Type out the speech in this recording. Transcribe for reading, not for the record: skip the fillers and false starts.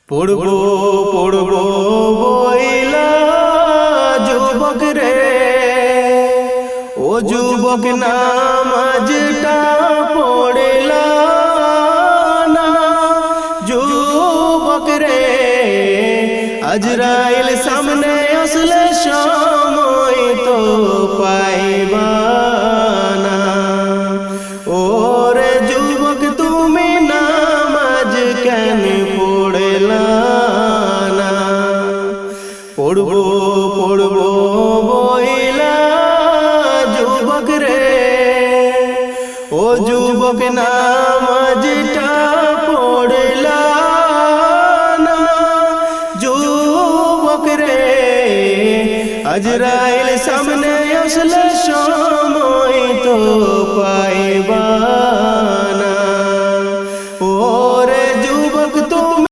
পড়বো পড়বো বইলা যুবক রে, ও যুবক নামাজটা পড়লা না। যুবক রে, আজরাইল সামনে আসলে সময় তো পাইবা না। ওরে যুবক তুমি নামাজ কেন পড়লা না? পড়বো পড়বো বইলা যুবক রে, ও যুবক নামাজটা পড়লা না। যুবক রে, আজরাইল সামনে আসলে সময় তো পাইবা